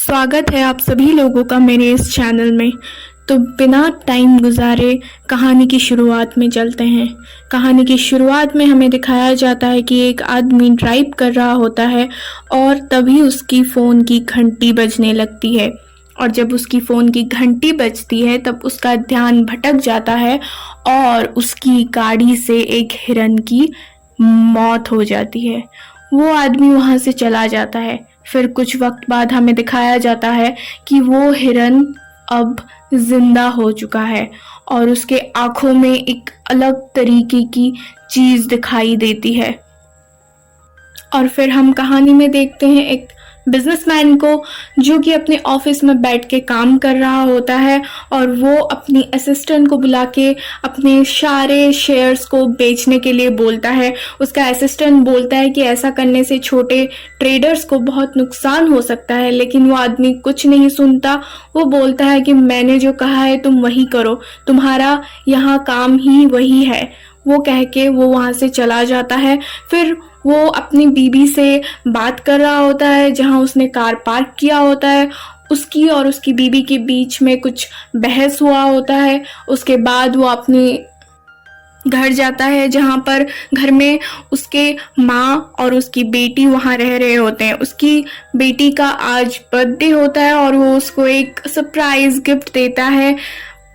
स्वागत है आप सभी लोगों का मेरे इस चैनल में। तो बिना टाइम गुजारे कहानी की शुरुआत में चलते हैं। कहानी की शुरुआत में हमें दिखाया जाता है कि एक आदमी ड्राइव कर रहा होता है और तभी उसकी फ़ोन की घंटी बजने लगती है। और जब उसकी फ़ोन की घंटी बजती है तब उसका ध्यान भटक जाता है और उसकी गाड़ी से एक हिरन की मौत हो जाती है। वो आदमी वहाँ से चला जाता है। फिर कुछ वक्त बाद हमें दिखाया जाता है कि वो हिरन अब जिंदा हो चुका है और उसके आँखों में एक अलग तरीके की चीज़ दिखाई देती है। और फिर हम कहानी में देखते हैं एक बिजनेसमैन को जो कि अपने ऑफिस में बैठ के काम कर रहा होता है और वो अपनी असिस्टेंट को बुला के अपने सारे शेयर्स को बेचने के लिए बोलता है। उसका असिस्टेंट बोलता है कि ऐसा करने से छोटे ट्रेडर्स को बहुत नुकसान हो सकता है, लेकिन वो आदमी कुछ नहीं सुनता। वो बोलता है कि मैंने जो कहा है तुम वही करो, तुम्हारा यहाँ काम ही वही है। वो कह के वो वहाँ से चला जाता है। फिर वो अपनी बीबी से बात कर रहा होता है जहाँ उसने कार पार्क किया होता है। उसकी और उसकी बीबी के बीच में कुछ बहस हुआ होता है। उसके बाद वो अपने घर जाता है जहाँ पर घर में उसके माँ और उसकी बेटी वहाँ रह रहे होते हैं। उसकी बेटी का आज बर्थडे होता है और वो उसको एक सरप्राइज गिफ्ट देता है,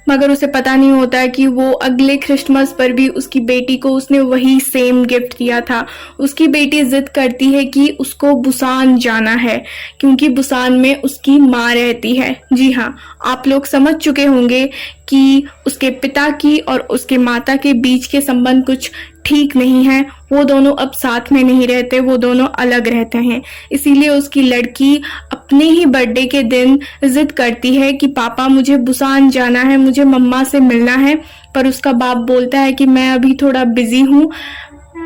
मगर उसे पता नहीं होता है कि वो अगले क्रिसमस पर भी उसकी बेटी को उसने वही सेम गिफ्ट दिया था। उसकी बेटी जिद करती है कि उसको बुसान जाना है क्योंकि बुसान में उसकी माँ रहती है। जी हाँ, आप लोग समझ चुके होंगे कि उसके पिता की और उसके माता के बीच के संबंध कुछ ठीक नहीं है। वो दोनों अब साथ में नहीं रहते, वो दोनों अलग रहते हैं। इसीलिए उसकी लड़की अपने ही बर्थडे के दिन जिद करती है कि पापा मुझे बुसान जाना है, मुझे मम्मा से मिलना है। पर उसका बाप बोलता है कि मैं अभी थोड़ा बिजी हूँ,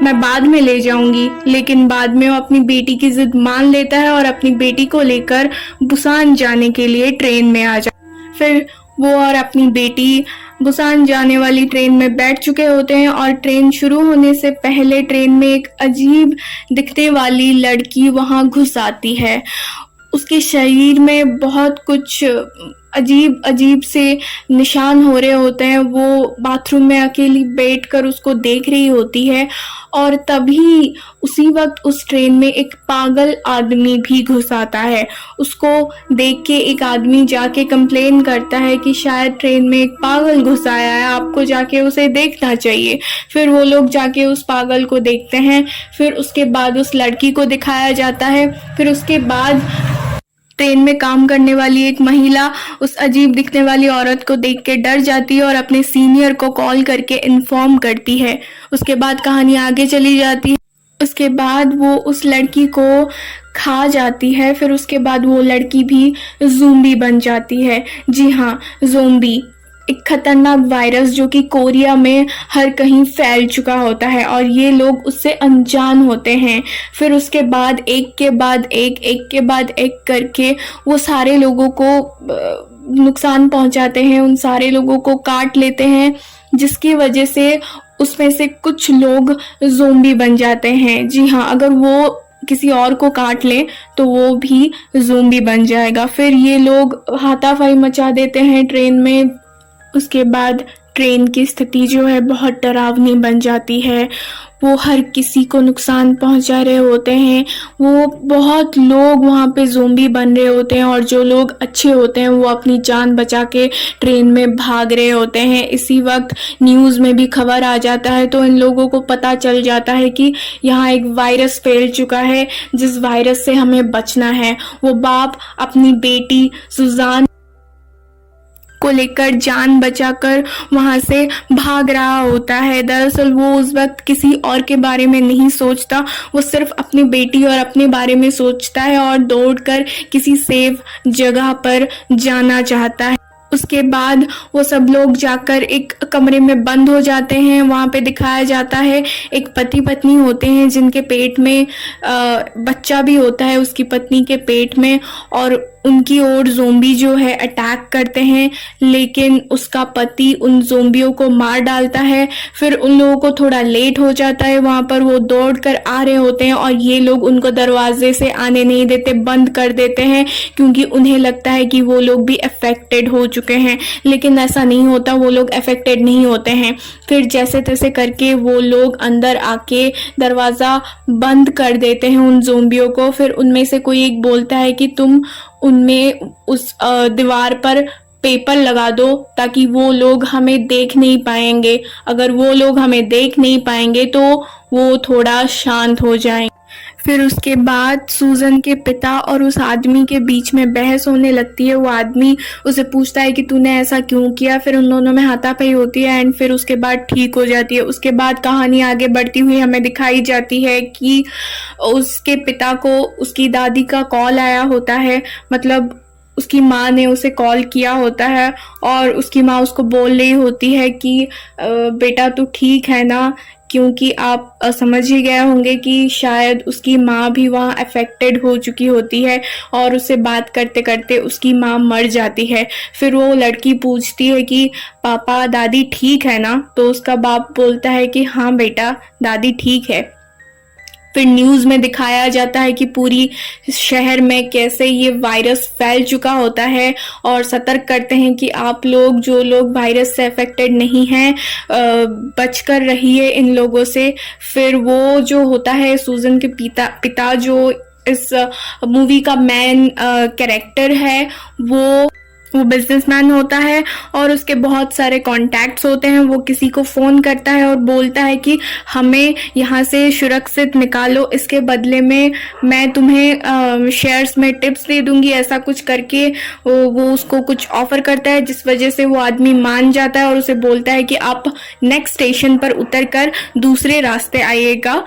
मैं बाद में ले जाऊंगी। लेकिन बाद में वो अपनी बेटी की जिद मान लेता है और अपनी बेटी को लेकर बुसान जाने के लिए ट्रेन में आ जाता है। फिर वो और अपनी बेटी बुसान जाने वाली ट्रेन में बैठ चुके होते हैं और ट्रेन शुरू होने से पहले ट्रेन में एक अजीब दिखने वाली लड़की वहां घुस आती है। उसके शरीर में बहुत कुछ अजीब अजीब से निशान हो रहे होते हैं। वो बाथरूम में अकेली बैठकर उसको देख रही होती है और तभी उसी वक्त उस ट्रेन में एक पागल आदमी भी घुस आता है। उसको देख के एक आदमी जाके कंप्लेन करता है कि शायद ट्रेन में एक पागल घुस आया है, आपको जाके उसे देखना चाहिए। फिर वो लोग जाके उस पागल को देखते हैं। फिर उसके बाद उस लड़की को दिखाया जाता है। फिर उसके बाद ट्रेन में काम करने वाली एक महिला उस अजीब दिखने वाली औरत को देख के डर जाती है और अपने सीनियर को कॉल करके इन्फॉर्म करती है। उसके बाद कहानी आगे चली जाती है। उसके बाद वो उस लड़की को खा जाती है। फिर उसके बाद वो लड़की भी ज़ोंबी बन जाती है। जी हाँ, ज़ोंबी एक खतरनाक वायरस जो कि कोरिया में हर कहीं फैल चुका होता है और ये लोग उससे अनजान होते हैं। फिर उसके बाद एक के बाद एक के बाद एक करके वो सारे लोगों को नुकसान पहुंचाते हैं, उन सारे लोगों को काट लेते हैं, जिसकी वजह से उसमें से कुछ लोग ज़ोंबी बन जाते हैं। जी हाँ, अगर वो किसी और को काट ले तो वो भी ज़ोंबी बन जाएगा। फिर ये लोग हाथापाई मचा देते हैं ट्रेन में। उसके बाद ट्रेन की स्थिति जो है बहुत डरावनी बन जाती है। वो हर किसी को नुकसान पहुंचा रहे होते हैं। वो बहुत लोग वहाँ पे ज़ोंबी बन रहे होते हैं और जो लोग अच्छे होते हैं वो अपनी जान बचा के ट्रेन में भाग रहे होते हैं। इसी वक्त न्यूज़ में भी खबर आ जाता है तो इन लोगों को पता चल जाता है कि यहाँ एक वायरस फैल चुका है जिस वायरस से हमें बचना है। वो बाप अपनी बेटी सुजान को लेकर जान बचाकर वहां से भाग रहा होता है। दरअसल वो उस वक्त किसी और के बारे में नहीं सोचता, वो सिर्फ अपनी बेटी और अपने बारे में सोचता है और दौड़कर किसी सेफ जगह पर जाना चाहता है। उसके बाद वो सब लोग जाकर एक कमरे में बंद हो जाते हैं। वहाँ पे दिखाया जाता है एक पति पत्नी होते हैं जिनके पेट में बच्चा भी होता है उसकी पत्नी के पेट में, और उनकी ओर ज़ोंबी जो है अटैक करते हैं, लेकिन उसका पति उन ज़ोंबियों को मार डालता है। फिर उन लोगों को थोड़ा लेट हो जाता है, वहाँ पर वो दौड़ कर आ रहे होते हैं और ये लोग उनको दरवाजे से आने नहीं देते, बंद कर देते हैं, क्योंकि उन्हें लगता है कि वो लोग भी अफेक्टेड हो चुके हैं। लेकिन ऐसा नहीं होता, वो लोग अफेक्टेड नहीं होते हैं। फिर जैसे तैसे करके वो लोग अंदर आके दरवाज़ा बंद कर देते हैं उन ज़ोंबियों को। फिर उनमें से कोई एक बोलता है कि तुम उनमें उस दीवार पर पेपर लगा दो, ताकि वो लोग हमें देख नहीं पाएंगे। अगर वो लोग हमें देख नहीं पाएंगे तो वो थोड़ा शांत हो जाएंगे। फिर उसके बाद सूजन के पिता और उस आदमी के बीच में बहस होने लगती है। वो आदमी उसे पूछता है कि तूने ऐसा क्यों किया। फिर उन दोनों में हाथापाई होती है एंड फिर उसके बाद ठीक हो जाती है। उसके बाद कहानी आगे बढ़ती हुई हमें दिखाई जाती है कि उसके पिता को उसकी दादी का कॉल आया होता है, मतलब उसकी माँ ने उसे कॉल किया होता है और उसकी माँ उसको बोल रही होती है कि बेटा तू ठीक है ना, क्योंकि आप समझ ही गए होंगे कि शायद उसकी माँ भी वहाँ अफेक्टेड हो चुकी होती है और उससे बात करते करते उसकी माँ मर जाती है। फिर वो लड़की पूछती है कि पापा दादी ठीक है ना, तो उसका बाप बोलता है कि हाँ बेटा दादी ठीक है। फिर न्यूज़ में दिखाया जाता है कि पूरी शहर में कैसे ये वायरस फैल चुका होता है और सतर्क करते हैं कि आप लोग जो लोग वायरस से अफेक्टेड नहीं हैं बचकर रहिए इन लोगों से। फिर वो जो होता है सूजन के पिता जो इस मूवी का मेन कैरेक्टर है, वो बिजनेसमैन होता है और उसके बहुत सारे कॉन्टैक्ट्स होते हैं। वो किसी को फ़ोन करता है और बोलता है कि हमें यहाँ से सुरक्षित निकालो, इसके बदले में मैं तुम्हें शेयर्स में टिप्स दे दूंगी, ऐसा कुछ करके वो उसको कुछ ऑफर करता है, जिस वजह से वो आदमी मान जाता है और उसे बोलता है कि आप नेक्स्ट स्टेशन पर उतर कर दूसरे रास्ते आइएगा,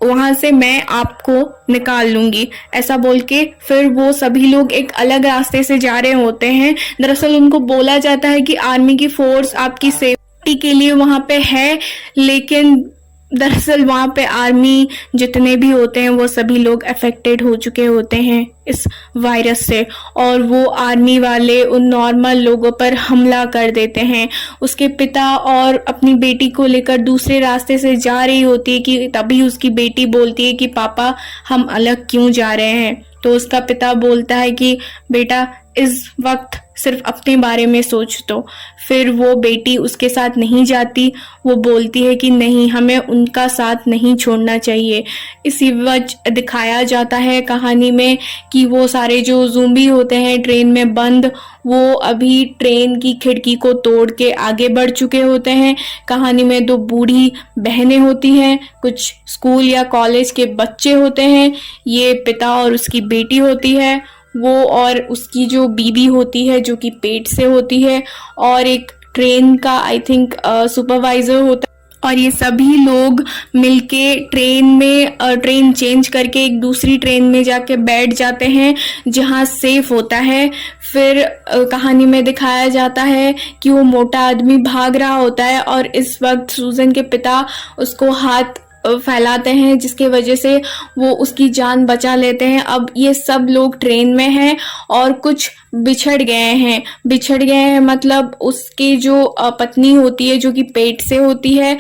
वहां से मैं आपको निकाल लूंगी। ऐसा बोल के फिर वो सभी लोग एक अलग रास्ते से जा रहे होते हैं। दरअसल उनको बोला जाता है कि आर्मी की फोर्स आपकी सेफ्टी के लिए वहां पे है, लेकिन दरअसल वहां पे आर्मी जितने भी होते हैं वो सभी लोग अफेक्टेड हो चुके होते हैं इस वायरस से और वो आर्मी वाले उन नॉर्मल लोगों पर हमला कर देते हैं। उसके पिता और अपनी बेटी को लेकर दूसरे रास्ते से जा रही होती है कि तभी उसकी बेटी बोलती है कि पापा हम अलग क्यों जा रहे हैं। तो उसका पिता बोलता है कि बेटा इस वक्त सिर्फ अपने बारे में सोच। तो फिर वो बेटी उसके साथ नहीं जाती, वो बोलती है कि नहीं हमें उनका साथ नहीं छोड़ना चाहिए। इसी वजह दिखाया जाता है कहानी में कि वो सारे जो ज़ोंबी होते हैं ट्रेन में बंद, वो अभी ट्रेन की खिड़की को तोड़ के आगे बढ़ चुके होते हैं। कहानी में दो बूढ़ी बहनें होती हैं, कुछ स्कूल या कॉलेज के बच्चे होते हैं, ये पिता और उसकी बेटी होती है, वो और उसकी जो बीबी होती है जो कि पेट से होती है, और एक ट्रेन का आई थिंक सुपरवाइजर होता है। और ये सभी लोग मिलके ट्रेन में ट्रेन चेंज करके एक दूसरी ट्रेन में जाके बैठ जाते हैं जहाँ सेफ होता है। फिर कहानी में दिखाया जाता है कि वो मोटा आदमी भाग रहा होता है और इस वक्त सूजन के पिता उसको हाथ फैलाते हैं, जिसके वजह से वो उसकी जान बचा लेते हैं। अब ये सब लोग ट्रेन में हैं और कुछ बिछड़ गए हैं मतलब उसकी जो पत्नी होती है जो कि पेट से होती है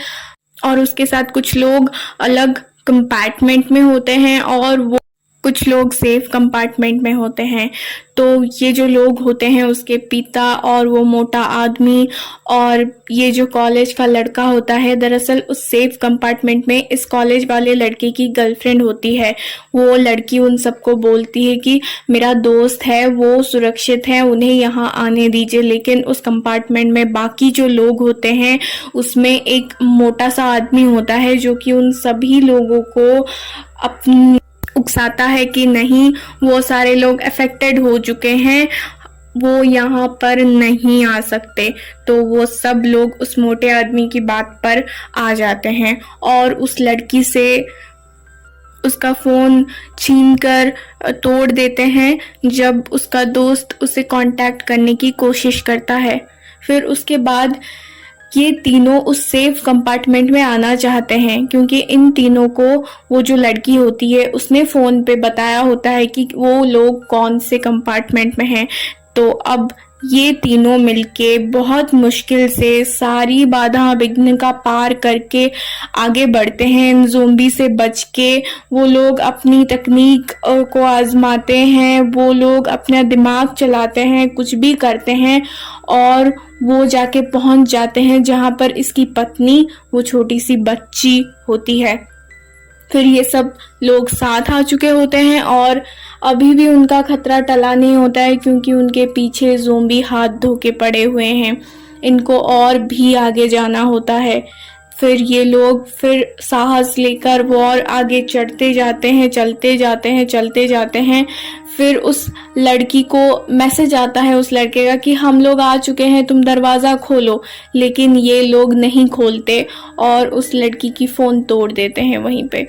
और उसके साथ कुछ लोग अलग कंपार्टमेंट में होते हैं और वो कुछ लोग सेफ कंपार्टमेंट में होते हैं। तो ये जो लोग होते हैं उसके पिता और वो मोटा आदमी और ये जो कॉलेज का लड़का होता है, दरअसल उस सेफ कंपार्टमेंट में इस कॉलेज वाले लड़के की गर्लफ्रेंड होती है। वो लड़की उन सबको बोलती है कि मेरा दोस्त है, वो सुरक्षित है, उन्हें यहाँ आने दीजिए। लेकिन उस कंपार्टमेंट में बाकी जो लोग होते हैं उसमें एक मोटा सा आदमी होता है जो कि उन सभी लोगों को अपनी उकसाता है कि नहीं वो सारे लोग अफेक्टेड हो चुके हैं, वो यहाँ पर नहीं आ सकते। तो वो सब लोग उस मोटे आदमी की बात पर आ जाते हैं और उस लड़की से उसका फ़ोन छीनकर तोड़ देते हैं जब उसका दोस्त उसे कांटेक्ट करने की कोशिश करता है। फिर उसके बाद ये तीनों उस सेफ कंपार्टमेंट में आना चाहते हैं, क्योंकि इन तीनों को वो जो लड़की होती है उसने फ़ोन पे बताया होता है कि वो लोग कौन से कंपार्टमेंट में हैं। तो अब ये तीनों मिलके बहुत मुश्किल से सारी बाधा विघ्न का पार करके आगे बढ़ते हैं इन ज़ोंबी से बच के। वो लोग अपनी तकनीक को आजमाते हैं, वो लोग अपना दिमाग चलाते हैं, कुछ भी करते हैं और वो जाके पहुंच जाते हैं जहां पर इसकी पत्नी, वो छोटी सी बच्ची होती है। फिर ये सब लोग साथ आ चुके होते हैं और अभी भी उनका खतरा टला नहीं होता है, क्योंकि उनके पीछे ज़ोंबी हाथ धो के पड़े हुए हैं। इनको और भी आगे जाना होता है। फिर ये लोग फिर साहस लेकर वो और आगे चढ़ते जाते हैं, चलते जाते हैं, चलते जाते हैं। फिर उस लड़की को मैसेज आता है उस लड़के का कि हम लोग आ चुके हैं, तुम दरवाज़ा खोलो। लेकिन ये लोग नहीं खोलते और उस लड़की की फ़ोन तोड़ देते हैं वहीं पे।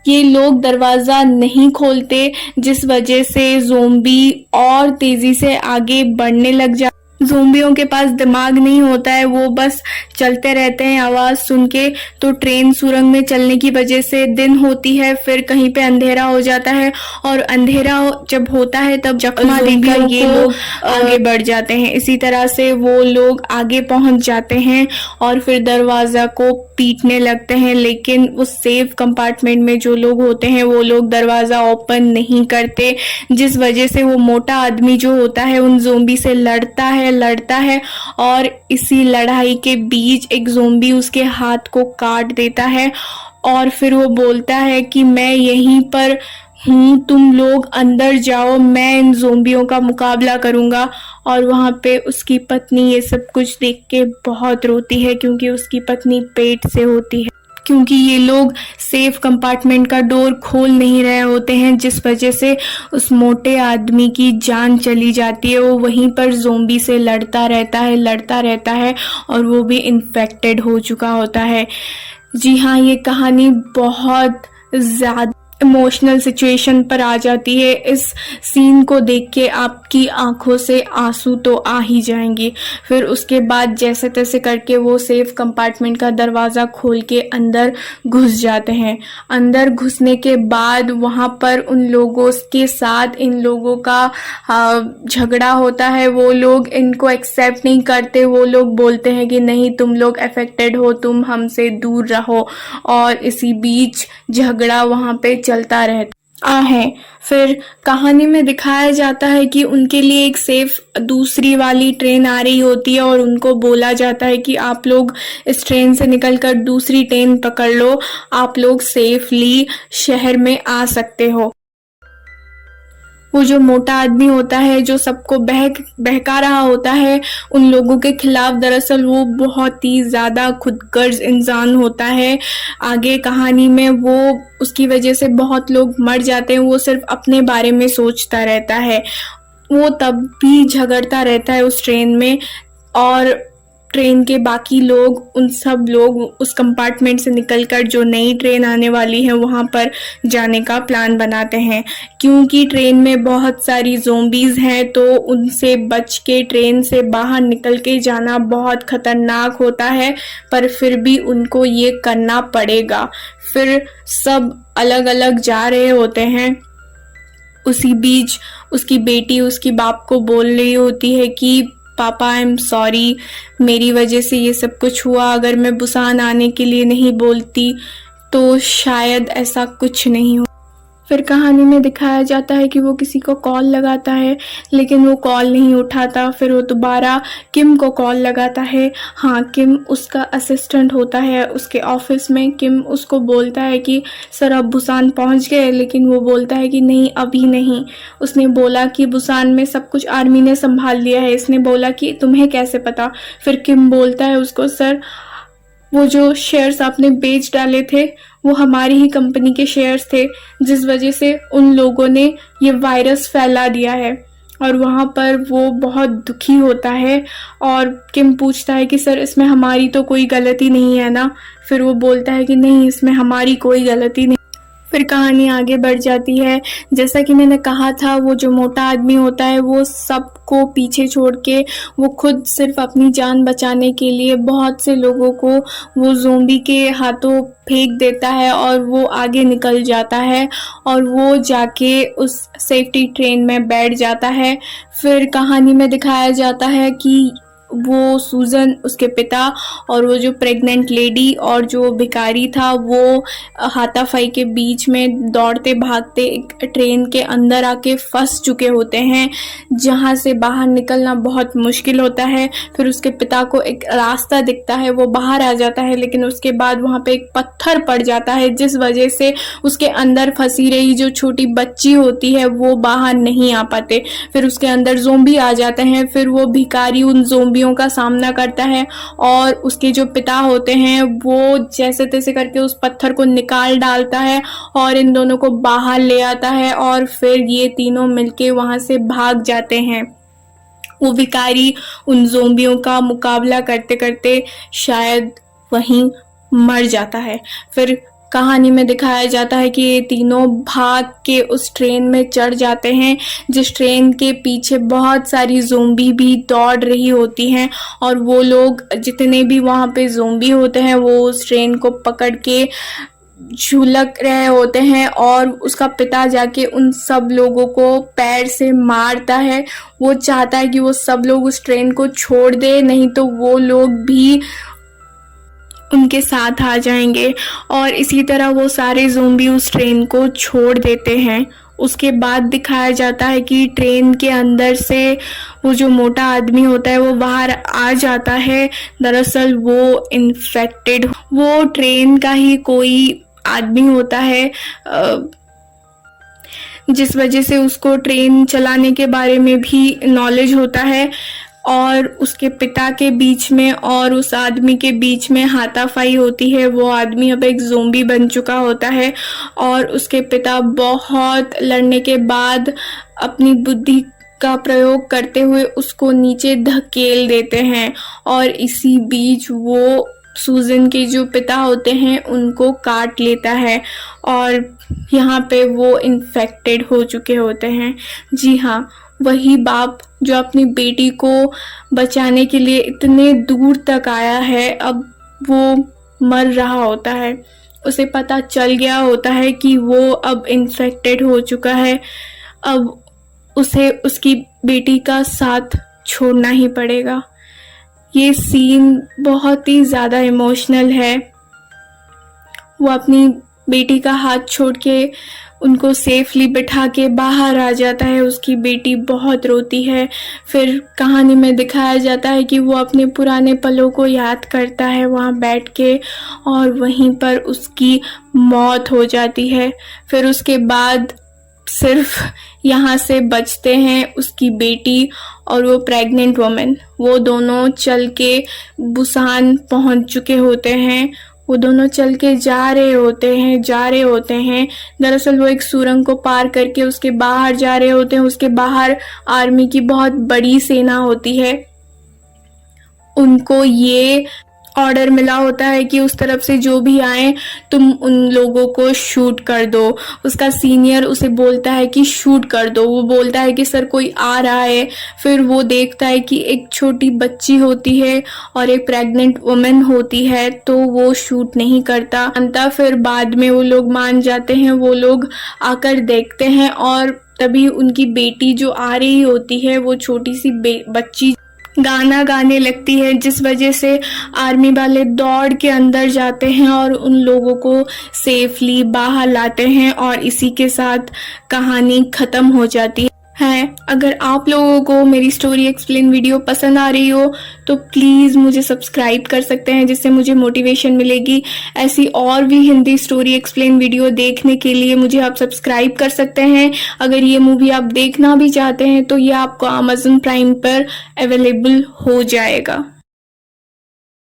ये लोग दरवाज़ा नहीं खोलते, जिस वजह से ज़ोंबी और तेज़ी से आगे बढ़ने लग जाते। ज़ोंबियों के पास दिमाग नहीं होता है, वो बस चलते रहते हैं आवाज़ सुन के। तो ट्रेन सुरंग में चलने की वजह से दिन होती है, फिर कहीं पे अंधेरा हो जाता है और अंधेरा जब होता है तब चकमा देकर ये लोग आगे बढ़ जाते हैं। इसी तरह से वो लोग आगे पहुंच जाते हैं और फिर दरवाज़ा को पीटने लगते हैं। लेकिन उस सेफ कंपार्टमेंट में जो लोग होते हैं वो लोग दरवाज़ा ओपन नहीं करते, जिस वजह से वो मोटा आदमी जो होता है उन ज़ोंबी से लड़ता है और इसी लड़ाई के बीच एक ज़ोंबी उसके हाथ को काट देता है और फिर वो बोलता है कि मैं यहीं पर हूँ, तुम लोग अंदर जाओ, मैं इन ज़ोंबियों का मुकाबला करूँगा। और वहाँ पे उसकी पत्नी ये सब कुछ देख के बहुत रोती है, क्योंकि उसकी पत्नी पेट से होती है, क्योंकि ये लोग सेफ कंपार्टमेंट का डोर खोल नहीं रहे होते हैं, जिस वजह से उस मोटे आदमी की जान चली जाती है। वो वहीं पर ज़ोंबी से लड़ता रहता है और वो भी इन्फेक्टेड हो चुका होता है। जी हाँ, ये कहानी बहुत ज़्यादा इमोशनल सिचुएशन पर आ जाती है। इस सीन को देख के आपकी आंखों से आंसू तो आ ही जाएंगे। फिर उसके बाद जैसे तैसे करके वो सेफ कंपार्टमेंट का दरवाज़ा खोल के अंदर घुस जाते हैं। अंदर घुसने के बाद वहाँ पर उन लोगों के साथ इन लोगों का झगड़ा होता है। वो लोग इनको एक्सेप्ट नहीं करते, वो लोग बोलते हैं कि नहीं, तुम लोग अफेक्टेड हो, तुम हमसे दूर रहो। और इसी बीच झगड़ा वहाँ पे चलता रहता है। फिर कहानी में दिखाया जाता है कि उनके लिए एक सेफ दूसरी वाली ट्रेन आ रही होती है और उनको बोला जाता है कि आप लोग इस ट्रेन से निकलकर दूसरी ट्रेन पकड़ लो, आप लोग सेफली शहर में आ सकते हो। वो जो मोटा आदमी होता है जो सबको बहका रहा होता है उन लोगों के खिलाफ, दरअसल वो बहुत ही ज़्यादा खुदगर्ज इंसान होता है। आगे कहानी में वो उसकी वजह से बहुत लोग मर जाते हैं। वो सिर्फ अपने बारे में सोचता रहता है। वो तब भी झगड़ता रहता है उस ट्रेन में और ट्रेन के बाकी लोग, उन सब लोग उस कंपार्टमेंट से निकलकर जो नई ट्रेन आने वाली है वहाँ पर जाने का प्लान बनाते हैं। क्योंकि ट्रेन में बहुत सारी ज़ोंबीज़ हैं तो उनसे बच के ट्रेन से बाहर निकल के जाना बहुत ख़तरनाक होता है, पर फिर भी उनको ये करना पड़ेगा। फिर सब अलग अलग जा रहे होते हैं। उसी बीच उसकी बेटी उसकी बाप को बोल रही होती है कि पापा आई एम सॉरी, मेरी वजह से ये सब कुछ हुआ। अगर मैं बुसान आने के लिए नहीं बोलती तो शायद ऐसा कुछ नहीं हो। फिर कहानी में दिखाया जाता है कि वो किसी को कॉल लगाता है लेकिन वो कॉल नहीं उठाता। फिर वो दोबारा किम को कॉल लगाता है। हाँ, किम उसका असिस्टेंट होता है उसके ऑफिस में। किम उसको बोलता है कि सर अब बुसान पहुंच गए, लेकिन वो बोलता है कि नहीं, अभी नहीं। उसने बोला कि बुसान में सब कुछ आर्मी ने संभाल लिया है। इसने बोला कि तुम्हें कैसे पता? फिर किम बोलता है उसको, सर वो जो शेयर्स आपने बेच डाले थे वो हमारी ही कंपनी के शेयर्स थे, जिस वजह से उन लोगों ने ये वायरस फैला दिया है। और वहाँ पर वो बहुत दुखी होता है और किम पूछता है कि सर इसमें हमारी तो कोई गलती नहीं है ना? फिर वो बोलता है कि नहीं, इसमें हमारी कोई गलती नहीं। फिर कहानी आगे बढ़ जाती है। जैसा कि मैंने कहा था, वो जो मोटा आदमी होता है वो सबको पीछे छोड़ के वो खुद सिर्फ अपनी जान बचाने के लिए बहुत से लोगों को वो ज़ोंबी के हाथों फेंक देता है और वो आगे निकल जाता है और वो जाके उस सेफ्टी ट्रेन में बैठ जाता है। फिर कहानी में दिखाया जाता है कि वो सूजन, उसके पिता और वो जो प्रेग्नेंट लेडी और जो भिखारी था वो हाथापाई के बीच में दौड़ते भागते एक ट्रेन के अंदर आके फंस चुके होते हैं, जहाँ से बाहर निकलना बहुत मुश्किल होता है। फिर उसके पिता को एक रास्ता दिखता है, वो बाहर आ जाता है, लेकिन उसके बाद वहाँ पे एक पत्थर पड़ जाता है जिस वजह से उसके अंदर फंसी रही जो छोटी बच्ची होती है वो बाहर नहीं आ पाते। फिर उसके अंदर ज़ोंबी आ जाते हैं। फिर वो भिखारी उन ज़ोंबियों का सामना करता है और उसके जो पिता होते हैं वो जैसे तैसे करके उस पत्थर को निकाल डालता है और इन दोनों को बाहर ले आता है और फिर ये तीनों मिलके वहां से भाग जाते हैं। वो भिखारी उन ज़ोंबियों का मुकाबला करते करते शायद वहीं मर जाता है। फिर कहानी में दिखाया जाता है कि ये तीनों भाग के उस ट्रेन में चढ़ जाते हैं, जिस ट्रेन के पीछे बहुत सारी ज़ोंबी भी दौड़ रही होती हैं और वो लोग जितने भी वहाँ पे ज़ोंबी होते हैं वो उस ट्रेन को पकड़ के झुलक रहे होते हैं और उसका पिता जाके उन सब लोगों को पैर से मारता है। वो चाहता है कि वो सब लोग उस ट्रेन को छोड़ दे, नहीं तो वो लोग भी उनके साथ आ जाएंगे और इसी तरह वो सारे ज़ोंबी उस ट्रेन को छोड़ देते हैं। उसके बाद दिखाया जाता है कि ट्रेन के अंदर से वो जो मोटा आदमी होता है वो बाहर आ जाता है। दरअसल वो इन्फेक्टेड, वो ट्रेन का ही कोई आदमी होता है, जिस वजह से उसको ट्रेन चलाने के बारे में भी नॉलेज होता है और उसके पिता के बीच में और उस आदमी के बीच में हाथापाई होती है। वो आदमी अब एक ज़ोंबी बन चुका होता है और उसके पिता बहुत लड़ने के बाद अपनी बुद्धि का प्रयोग करते हुए उसको नीचे धकेल देते हैं और इसी बीच वो सूजन के जो पिता होते हैं उनको काट लेता है और यहाँ पे वो इन्फेक्टेड हो चुके होते हैं। जी हाँ, वही बाप जो अपनी बेटी को बचाने के लिए इतने दूर तक आया है, अब वो मर रहा होता है। उसे पता चल गया होता है कि वो अब इन्फेक्टेड हो चुका है, अब उसे उसकी बेटी का साथ छोड़ना ही पड़ेगा। ये सीन बहुत ही ज़्यादा इमोशनल है। वो अपनी बेटी का हाथ छोड़ के उनको सेफली बिठा के बाहर आ जाता है। उसकी बेटी बहुत रोती है। फिर कहानी में दिखाया जाता है कि वो अपने पुराने पलों को याद करता है वहाँ बैठ के और वहीं पर उसकी मौत हो जाती है। फिर उसके बाद सिर्फ यहाँ से बचते हैं उसकी बेटी और वो प्रेग्नेंट वुमेन। वो दोनों चल के बुसान पहुँच चुके होते हैं। वो दोनों चल के जा रहे होते हैं। दरअसल वो एक सुरंग को पार करके उसके बाहर जा रहे होते हैं। उसके बाहर आर्मी की बहुत बड़ी सेना होती है। उनको ये ऑर्डर मिला होता है कि उस तरफ से जो भी आए तुम उन लोगों को शूट कर दो। उसका सीनियर उसे बोलता है कि शूट कर दो। वो बोलता है कि सर कोई आ रहा है। फिर वो देखता है कि एक छोटी बच्ची होती है और एक प्रेग्नेंट वुमेन होती है, तो वो शूट नहीं करता। अंततः फिर बाद में वो लोग मान जाते हैं। वो लोग आकर देखते हैं और तभी उनकी बेटी जो आ रही होती है वो छोटी सी बच्ची गाना गाने लगती है, जिस वजह से आर्मी वाले दौड़ के अंदर जाते हैं और उन लोगों को सेफली बाहर लाते हैं और इसी के साथ कहानी ख़त्म हो जाती है। अगर आप लोगों को मेरी स्टोरी एक्सप्लेन वीडियो पसंद आ रही हो तो प्लीज़ मुझे सब्सक्राइब कर सकते हैं, जिससे मुझे मोटिवेशन मिलेगी। ऐसी और भी हिंदी स्टोरी एक्सप्लेन वीडियो देखने के लिए मुझे आप सब्सक्राइब कर सकते हैं। अगर ये मूवी आप देखना भी चाहते हैं तो ये आपको Amazon प्राइम पर अवेलेबल हो जाएगा।